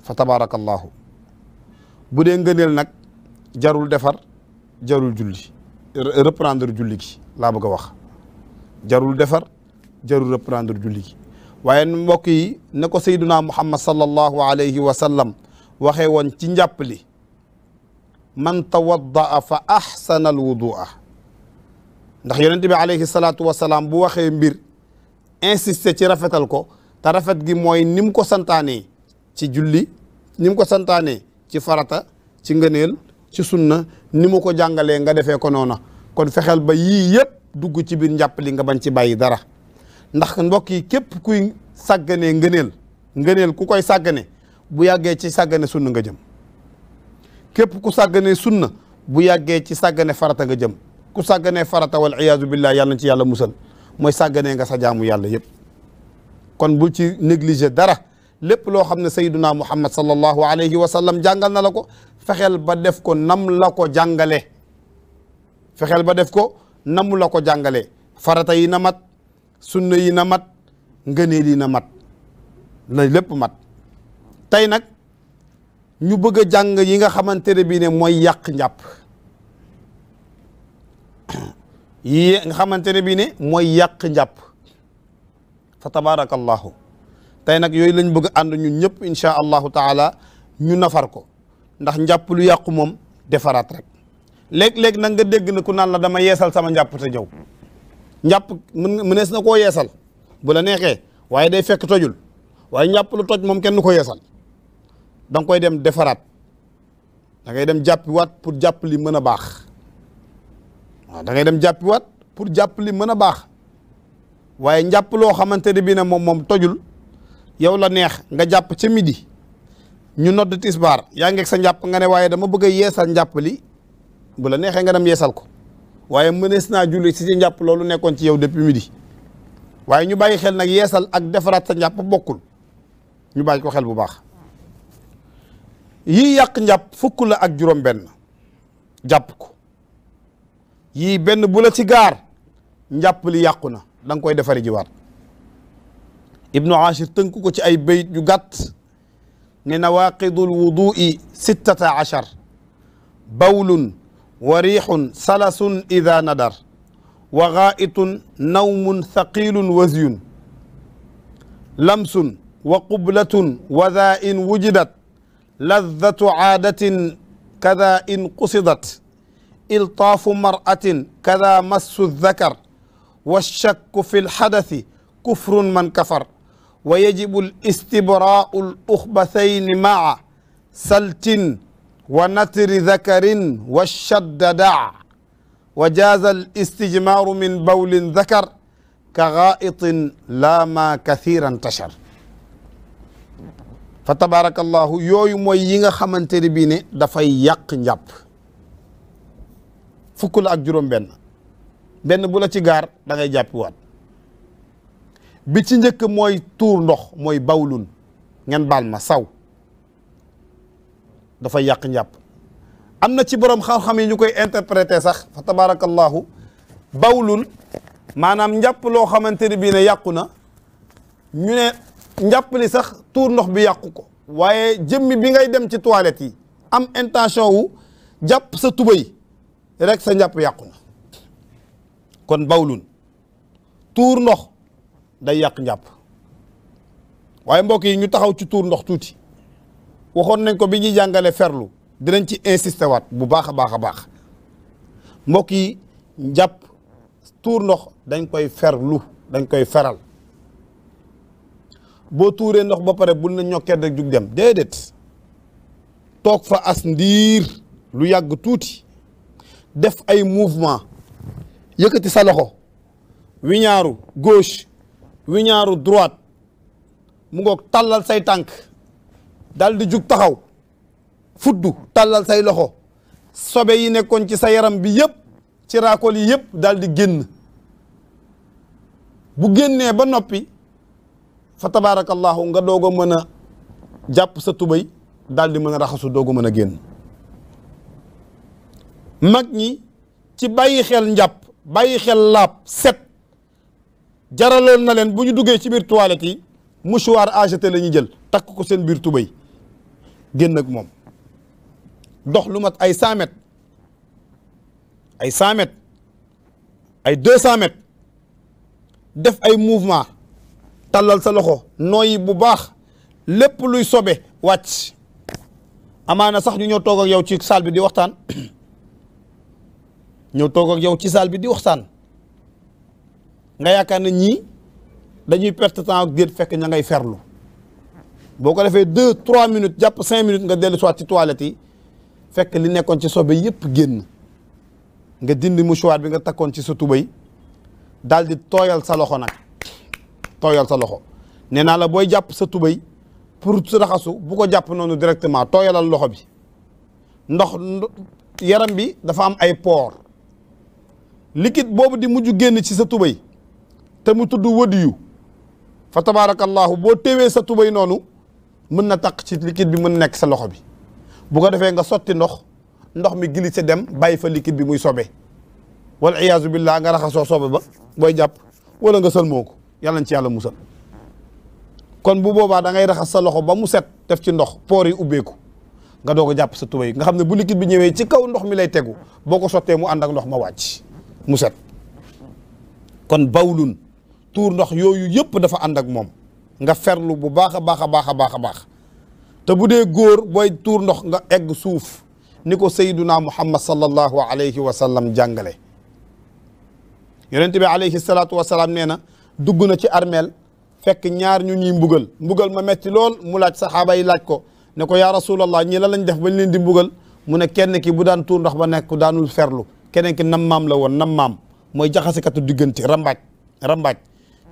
fa tabarakallahu bu dee ngëneel nag jarul defar jarul julli reprendre julli gi laa bëgg a wax jarul defar jarul reprendre julli gi waaye mbokk yi ne ko sayduna muhammad sallallahu alayhi wa sallam waxee woon ci njàpp li man tawaddaa fa ahsana al wudua ndax yonente bi alayhi salaatu wasalaam bu waxee mbir insister ci rafetal ko te rafet gi mooy ni mu ko santaanee ci julli ni mu ko santaanee ci farata ci ngëneel ci sunna ni mu ko jàngalee nga defee ko noona kon fexeel ba yii yëpp dugg ci biir njàpp li nga bañ ci bàyyi dara ndax mbokk yi képp kuy sàgganee ngëneel ku koy sàggane bu yàggee ci sàggane sunna nga jëm képp ku sàgganee sunna bu yàggee ci sàggane farata nga jëm ku sàgganee farata wal iyaazu billah yàlla na ci yàlla musal mooy sàgganee nga sa jaamu yàlla yëpp kon bul ci négliger dara lépp loo xam ne sayyiduna muhammad sallallahu alayhi wa sallam jàngal na la ko fexeel ba def ko nam la ko jàngale fexeel ba def ko nam la ko jàngale farata yi na mat sunna yi na mat ngëneel yi na mat na lépp mat tey nag ñu bëgg a jàng yi nga xamante ne bii ne mooy yàq njàpp yi nga xamante ne bii ne mooy yàq njàpp fa tabarakallahu tey nag yooyu lañ bëgg ànd ñun ñëpp insha allahu taala ñu nafar ko ndax njàpp lu yàqu moom defaraat rek léeg-léeg nag nga dégg na ku naan la dama yeesal sama njàpp te ñëw njàpp mënees na koo yeesal bu la neexee waaye day fekk tojul waaye njàpp lu toj moom kenn du ko yeesal da nga koy dem defaraat da ngay dem jàppiwaat pour jàpp li mën a baax waaw da ngay dem jàppiwaat pour jàpp li mën a baax waaye njàpp loo xamante ne bii ne moom tojul yow la neex nga jàpp ca midi ñu nodd tisbaar yaa ngeeg sa njàpp nga ne waaye dama bëgg a yeesal njàpp li bu la neexee nga dem yeesal ko waaye mënees naa julli si ci njàpp loolu nekkoon ci yow depuis midi waaye ñu bàyyi xel nag yeesal ak defaraat sa njàpp bokkul ñu bàyyi ko xel bu baax yii yàq njàpp fukk la ak juróom benn jàpp ko yii benn bu la ci gaar njàpp li yàqu na da nga koy defari jiwaat ibnu ashir tënk ko ci ay bayit yu gàtt ne nawaqidul wudui 16 bawlun wa riixun salasun ida nadar wa gaitun nawmun thaqilun wazyun lamsun wa qublatun wa dha in wujidat ladhatu aadatin kada in qusidat iltaafu maratin kada massu dhakar والشك في الحدث كفر من كفر ويجب الاستبراء الأخبثين مع سلت ونتر ذكر والشد دع وجاز الاستجمار من بول ذكر كغائط لا ما كثيرا انتشر فتبارك الله يوي موي ييغا خامتاني بي ني دا فاي ياق نجاب فوكل اك جوروم benn bu la ci gaar da ngay jàppiwaat bi ci njëkk mooy tuur ndox mooy bawlun ngeen baal ma saw dafa yàq njàpp am na ci borom xam-xam yi ñu koy interpréter sax fa tabarakallahu bawlun maanaam njàpp loo xamante ne bii ne yàqu na ñu ne njàpp li sax tuur ndox bi yàqu ko waaye jëmmi bi ngay dem ci toilette yi am intention wu jàpp sa tubay rek sa njàpp yàqu na kon bawlun tuur ndox day yàq njàpp waaye mbokk yi ñu taxaw ci tuur ndox tuuti waxoon nañ ko bi ñuy jàngale ferlu dinañ ci insister waat bu baax a baax a baax mbokk yi njàpp tuur ndox dañ koy ferlu dañ koy feral boo tuuree ndox ba pare bul na ñokkee rek jug dem déedéet toog fa as ndiir lu yàgg tuuti def ay mouvement yëkkati sa loxo wiñaaru gauche wiñaaru droite mu ngoog tàllal say tànk dal di jug taxaw fuddu tàllal say loxo sobe yi nekkoon ci sa yaram bi yëpp ci raakol yi yëpp dal di génn bu génnee ba noppi fa tabarakallahu nga doog a mën a jàpp sa tubay dal di mën a raxasu doog a mën a génn mag ñi ci bàyyi xel njàpp bàyyi xel laab set jaraloon na leen bu ñu duggee ci biir toilette yi mouchoir à jeter la ñuy jël takk ko seen biir tubay génn ak moom dox lu mat ay 100 mètres ay 100 mètres ay 200 mètres def ay mouvement tàllal sa loxo nooyi bu baax lépp luy sobe wàcc amaana sax ñu ñëw toog ak yow ci salle bi di waxtaan ñëw toog ak yow ci salle bi di waxtaan nga yaakaar ne ñii dañuy perte temps ak déet fekk ña ngay ferlu boo ko defee 2-3 minutes jàpp 5 minutes nga dellu soit ci toilette yi fekk li nekkoon ci sobe yëpp génn nga dindi mouchoir bi nga takkoon ci sa tubay daal di tooyal sa loxo nag tooyal sa loxo nee naa la booy jàpp sa tubay pour su raxasu bu ko jàpp noonu directement tooyalal loxo bi ndox yaram bi dafa am ay pores liquide boobu di mujj génn ci sa tubay te mu tudd wadiyu fa tabarakallahu boo téewee sa tubay noonu mën na taq ci liquide bi mën nekk sa loxo bi bu ko defee nga sotti ndox mi glissé dem bàyyi fa liquide bi muy sobe wal iyaazu billah nga raxasoo sobe ba booy jàpp wala nga sëlmoo ko yàlla na ci yàlla musal kon bu boobaa da ngay raxas sa loxo ba mu set def ci ndox poor yi ubbeeku nga doog a jàpp sa tubay nga xam ne bu liquide bi ñëwee ci kaw ndox mi lay tegu boo ko sottee mu ànd ak ndox ma wàcc mu set kon bawlun tuur ndox yooyu yëpp dafa ànd ak moom nga ferlu bu baax a baax a baax a baax a baax te bu dee góor booy tuur ndox nga egg suuf ni ko sayyiduna muhammad sallallahu alayhi wa sallam jàngale yonent bi alayhi salaatu wa salaam nee na dugg na ci armeel fekk ñaar ñu ñuy mbugal ma metti lool mu laaj saxaaba yi laaj ko ne ko yaa rasulallah ñi la lañ def bañ leen di mbugal mu ne kenn ki bu daan tuur ndox ba nekk daanul ferlu keneen ki nammaam la woon nammaam mooy jaxasekatu diggante rambaaj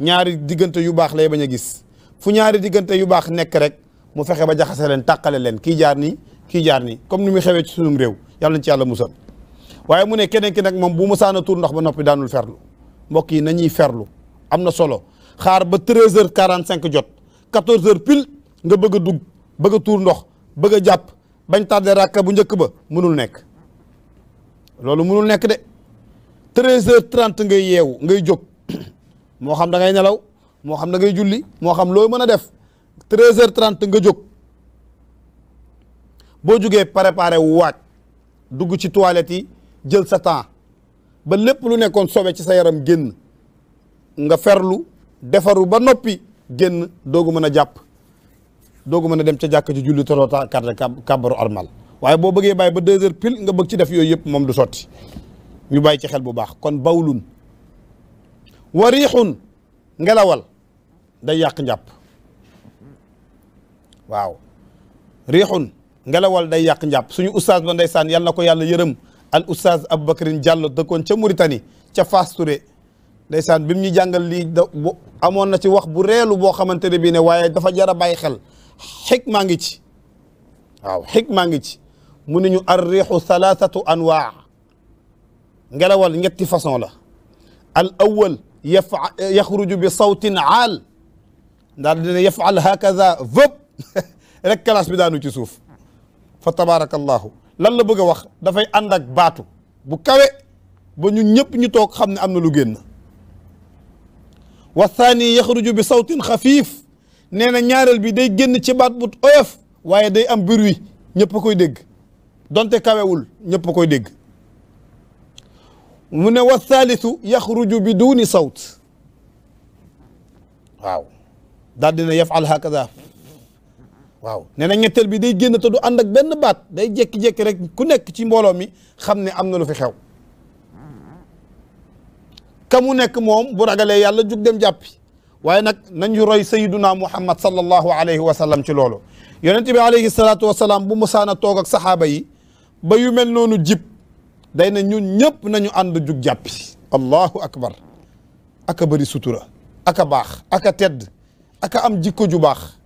ñaari diggante yu baax lay bañ a gis fu ñaari diggante yu baax nekk rek mu fexe ba jaxase leen tàqale leen kii jaar nii kii jaar nii comme ni muy xewee ci sunum réew yàlla nañ ci yàlla musal waaye mu ne keneen ki nag moom bu musaana tuur ndox ba noppi daanul ferlu mbokk yi nañuy ferlu am na solo xaar ba 13h45 jot 14h pile nga bëgg a dugg bëgg a tuur ndox bëgg a jàpp bañ tardé rakka bu njëkk ba mënul nekk loolu mënul nekk de 13h30 ngay yeewu ngay jóg moo xam da ngay nelaw moo xam da ngay julli moo xam loo mën a def 13h30 nga jóg boo jógee préparé wu waaj dugg ci toilette yi jël sa temps ba lépp lu nekkoon sobe ci sa yaram génn nga ferlu defaru ba noppi génn doogu mën a jàpp doogu mën a dem ca jàkk ci julli toroota carte kàbbaru armal waaye boo bëggee bàyyi ba 2h pile nga bëgg ci def yooyu yëpp moom du sotti ñu bàyyi ci xel bu baax kon bawlun wa riixun ngelawal day yàq njàpp waaw riixun ngelawal day yàq njàpp suñu oustaz ba ndeysaan yal na ko yàlla yërëm al oustaz Aboubacrine Diallo dëkkoon ca Mauritanie ca Fass Touré ndeysaan bi mu ñu jàngal lii amoon na ci wax bu reelu boo xamante ne bii ne waaye dafa jar a bàyyi xel xikma ngi ci waaw xikma ngi ci mu ne ñu ar riixu thalathatu anwaa ngelawal ñetti façon la al awal yaxruju bi sawtin aal daal dina yafal hakaza vëb rek classe bi daanu ci suuf fa tabarakallahu lan la bëgg a wax dafay ànd ak baatu bu kawe ba ñun ñëpp ñu toog xam ne am na lu génn wa thani yaxruju bi sawtin xafiif nee na ñaareel bi day génn ci baat bu oyof waaye day am bruit ñëpp a koy dégg donte kawewul ñëpp a koy dégg mu ne wa thalithu yaxruju bi duuni sawt waaw daal dina yafal hakaza waaw nee na ñetteel bi day génn te du ànd ak benn baat day jékki-jékki rek ku nekk ci mbooloo mi xam ne am na lu fi xew ka mu nekk moom bu ragalee yàlla jug dem jàppi waaye nag nañu roy sayyiduna muhammad sallallahu alayhi wa sallam ci loolu yonent bi alayhi salaatu wa salaam bu musaana toog ak saxaaba yi ba yu mel noonu jib day na ñun ñëpp nañu ànd jug jàppi allahu akbar aka bëri sutura aka baax aka tedd aka am jikko ju baax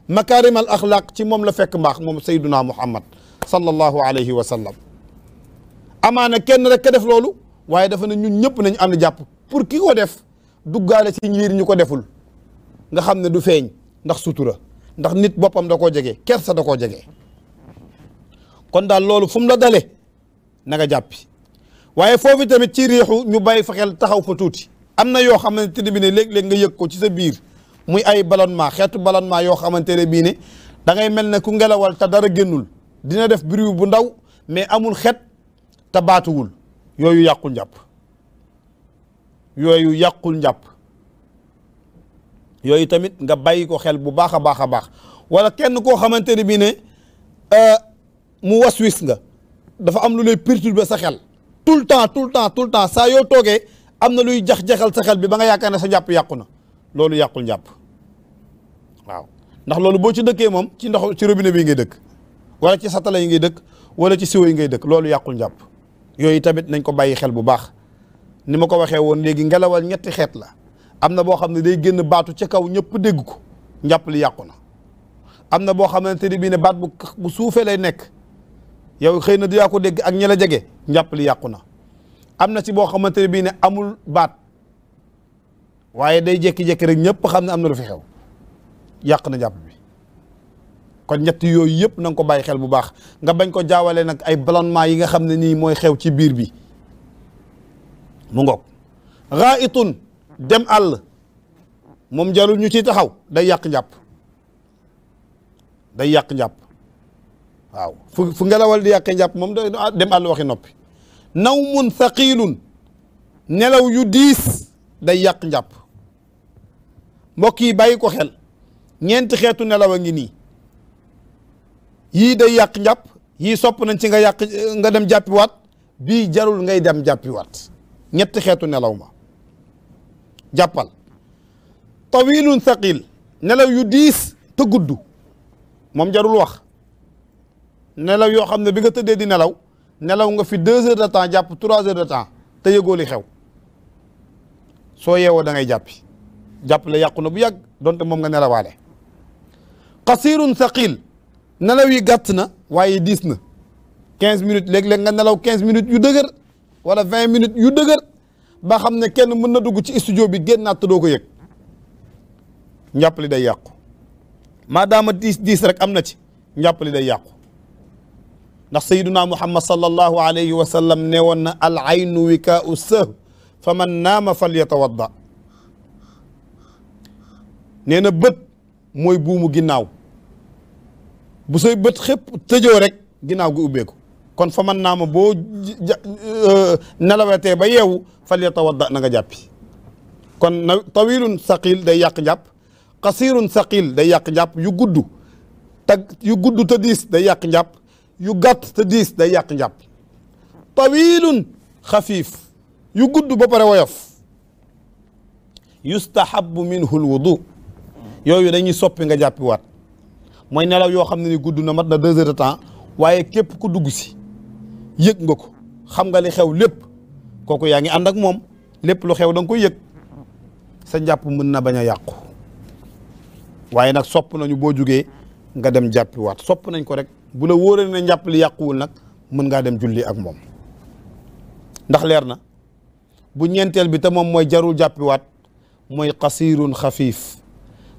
makarim al axlaq ci moom la fekk mbaax moom sayyiduna muhammad sallallahu alayhi wa sallam amaana kenn rek ka def loolu waaye dafa ne ñun ñëpp nañu ànd jàpp pour ki ko def duggaale ci ñiir ñu ko deful nga xam ne du feeñ ndax sutura ndax nit boppam da koo jege kersa da koo jege kon daal loolu fu mu la dale na nga jàppi waaye foofu tamit ci riixu ñu bàyyi fa xel taxaw fa tuuti am na yoo xamante ne bi ne léeg-léeg nga yëg ko ci sa biir muy ay ballonnement xeetu ballonnement yoo xamante ne bii ne da ngay mel ne ku ngelawal te dara génnul dina def bruit bu ndaw mais amul xet te baatuwul yooyu yàqul njàpp yooyu yàqul njàpp yooyu tamit nga bàyyi ko xel bu baax a baax a baax wala kenn koo xamante ne bii ne mu waswis nga dafa am lu lay perturber sa xel tout le temps saa yoo toogee am na luy jax-jaxal sa xel bi ba nga yaakaar ne sa njàpp yàqu na loolu yàqul njàpp waaw ndax loolu boo ci dëkkee moom ci ndox ci robinet bi ngay dëkk wala ci satala yi ngay dëkk wala ci siwo yi ngay dëkk loolu yàqul njàpp yooyu tamit nañ ko bàyyi xel bu baax ni ma ko waxee woon léegi ngelawal ñetti xeet la am na boo xam ne day génn baatu ca kaw ñëpp dégg ko njàpp li yàqu na am na boo xamante ni bii ne baat bu suufee lay nekk yow xëy na du yaa ko dégg ak ñi la jege njàpp li yàqu na am na ci boo xamante ne bii ne amul baat waaye day jékki-jékki rek ñëpp xam ne am na lu fi xew yàq na njàpp bi kon ñett yooyu yëpp na nga ko bàyyi xel bu baax nga bañ ko jaawale nag ay ballonnement yi nga xam ne nii mooy xew ci biir bi mu ngoog raitun dem àll moom jarul ñu ciy taxaw day yàq njàpp day yàq njàpp waaw fu ngelawal di yàqee njàpp moom dem àll waxi noppi nawmun thaqilun nelaw yu diis day yàq njàpp mbokk yi bàyyi ko xel ñeenti xeetu nelaw a ngi nii yii day yàq njàpp yii sopp nañ ci nga dem jàppiwaat bii jarul ngay dem jàppiwaat ñetti xeetu nelaw ma jàppal tawilun thaqil nelaw yu diis te gudd moom jarul wax nelaw yoo xam ne bi nga tëddee di nelaw nga fi 2 heures de temps jàpp 3 heures de temps te yëgoo li xew soo yeewoo da ngay jàppi jàpp la yàqu na bu yàgg donte moom nga nelawaale qasirun thaqil nelaw yi gàtt na waaye diis na 15 minutes léeg-léeg nga nelaw 15 minutes yu dëgër wala 20 minutes yu dëgër ba xam ne kenn mën na dugg ci studio bi génnaat te doo ko yëg njàpp li day yàqu maadaama diis rek am na ci njàpp li day yàqu ndax sayyiduna muhammad sallallahu alayhi wa sallam ne woon na al aynu wikaau sëh fa man naama fal yatawadda nee na bët mooy buumu ginnaaw bu say bët xëpp tëjoo rek ginnaaw gi ubbeeku kon fa man naama boo nelawetee ba yeewu fal yatawadda na nga jàppi kon tawilun saqil day yàq njàpp qasirun saqil day yàq njàpp yu gudd te diis day yàq njàpp yu gàtt te diis day yàq njàpp tawilun xafiif yu gudd ba pare woyof yustahabu minhu lwudu yooyu dañuy soppi nga jàppi waat mooy nelaw yoo xam ne ni gudd na mat na 2 heures de temps waaye képp ku dugg si yëg nga ko xam nga li xew lépp kooku yaa ngi ànd ak moom lépp lu xew da nga koy yëg sa njàpp mën na bañ a yàqu waaye nag sopp nañu boo jugee nga dem jàppi waat sopp nañ ko rek bu la wóoree ne njàpp li yàquwul nag mën ngaa dem julli ak moom ndax leer na bu ñeenteel bi te moom mooy jarul jàppiwaat mooy qasirun xafiif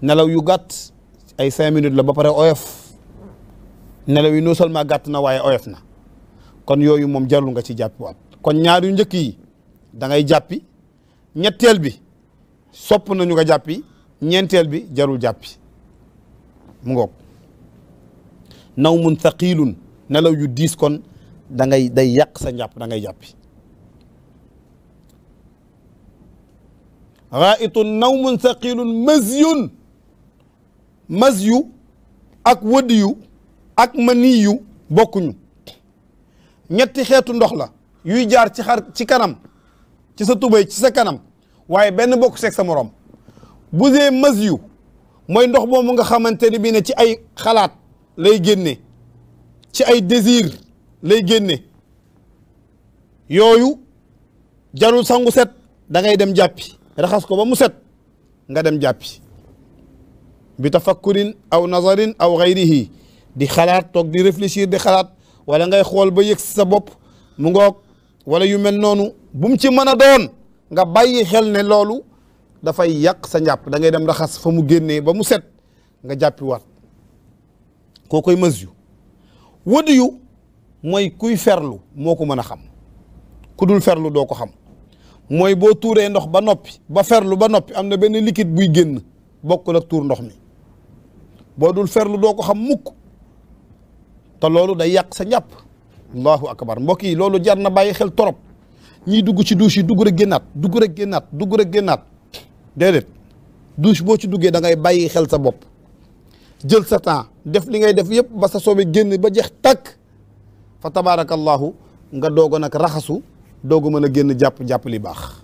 nelaw yu gàtt ay 5 minutes la ba pare oyof nelaw yi non seulement gàtt na waaye oyof na kon yooyu moom jarul nga ci jàppiwaat kon ñaar yu njëkk yi da ngay jàppi ñetteel bi sopp nañu nga jàppi ñeenteel bi jarul jàppi mu ngoog nawmun thaqilun nelaw yu diis kon day yàq sa njàpp da ngay jàppi raitun nawmun thaqilun mazyu ak wadiyu ak maniyu bokkuñu ñetti xeetu ndox la yuy jaar ci kanam ci sa tubay ci sa kanam waaye benn bokk seeg sa morom bu dee mazyu mooy ndox moomu nga xamante ni bii ne ci ay xalaat lay génne ci ay désir lay génne yooyu jarul sangu set da ngay dem jàppi raxas ko ba mu set nga dem jàppi bi tafakkurin aw nazarin aw gayrihi di xalaat toog di réfléchir di xalaat wala ngay xool ba yëg sa bopp mu ngoog wala yu mel noonu bu mu ci mën a doon nga bàyyi xel ne loolu dafay yàq sa njàpp da ngay dem raxas fa mu génnee ba mu set nga jàppi waat koo koy mës yu wëdd yu mooy kuy ferlu moo ko mën a xam ku dul ferlu doo ko xam mooy boo tuuree ndox ba noppi ba ferlu ba noppi am na benn liquide buy génn bokkul ak tuur ndox mi boo dul ferlu doo ko xam mukk te loolu day yàq sa njàpp. allahu akbar mbokk yi loolu jar na bàyyi xel torop ñiy dugg ci douche yi dugg rek génnaat dugg rek génnaat dugg rek génnaat déedéet douche boo ci duggee da ngay bàyyi xel sa bopp jël sa temps def li ngay def yëpp ba sa soobee génn ba jeex takk fa tabaarakallahu nga doog a nag raxasu doog a mën a génn jàpp li baax.